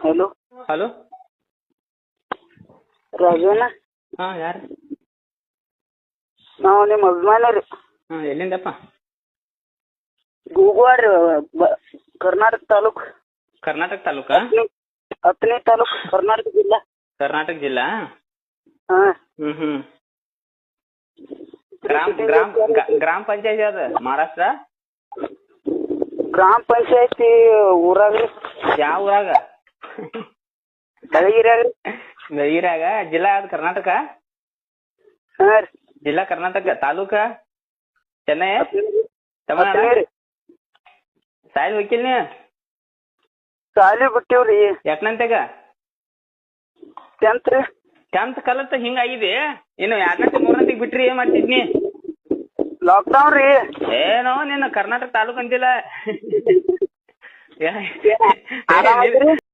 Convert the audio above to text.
Hello hello Rajanna, ಹಾಂ ಯಾರು? ನಾವು ನಿಮ್ಮ ಅಭಿಮಾನಿ ರೀ. ಹಾಂ ಎಲ್ಲಿಂದಪ್ಪ? ಗೂಗುವಾಡ ರೀ, ಕರ್ನಾಟಕ ತಾಲೂಕು. ಕರ್ನಾಟಕ ತಾಲೂಕಾ? ಹತ್ತನೇ ತಾಲೂಕು, ಕರ್ನಾಟಕ ಜಿಲ್ಲಾ. ಕರ್ನಾಟಕ ಜಿಲ್ಲಾ? ಹಾಂ. ಹ್ಞೂ ಗ್ರಾಮ ಪಂಚಾಯತಿ ಅದ ಮಹಾರಾಷ್ಟ್ರ? ಗ್ರಾಮ ಪಂಚಾಯತಿ ಊರಾಗ ರೀ. ಯಾವ ಊರಾಗ? ಬೆಳಗಿರ್ಯಾಗ ರೀ. ಬೆಳಗಿರಾಗ. ಜಿಲ್ಲಾ ಯಾವ್ದು? ಕರ್ನಾಟಕ? ಹಾಂ ರೀ. ಜಿಲ್ಲಾ ಕರ್ನಾಟಕ. ತಾಲೂಕ ಚೆನ್ನೈ? ಹತ್ತನೇ ತಮಿಳ್ನಾಡು? ರೀ. ಸಾಯಿಲ್ ಹೋಗಿಲ್ ನೀ? ಸಾಲಿ ಬಿಟ್ಟಿವ್ರಿ. ಎಷ್ಟನಂತೆಗ? 10th ರೀ. 10th ಕಲತ್ ಹಿಂಗಾಗಿದೆ. ಇನ್ನು 2ನಂತೆ 3ನಂತೆಗೆ ಬಿಟ್ರಿ ಏನ್ ಮಾಡ್ತಿದ್ನಿ? ಲಾಕ್ಡೌನ್ ರೀ. ಏನೋ ನಿನ್ನ ಕರ್ನಾಟಕ ತಾಲೂಕ್ ಅಂತಿಲ್ಲ. ಆರಾಮೈತ್ರಿ?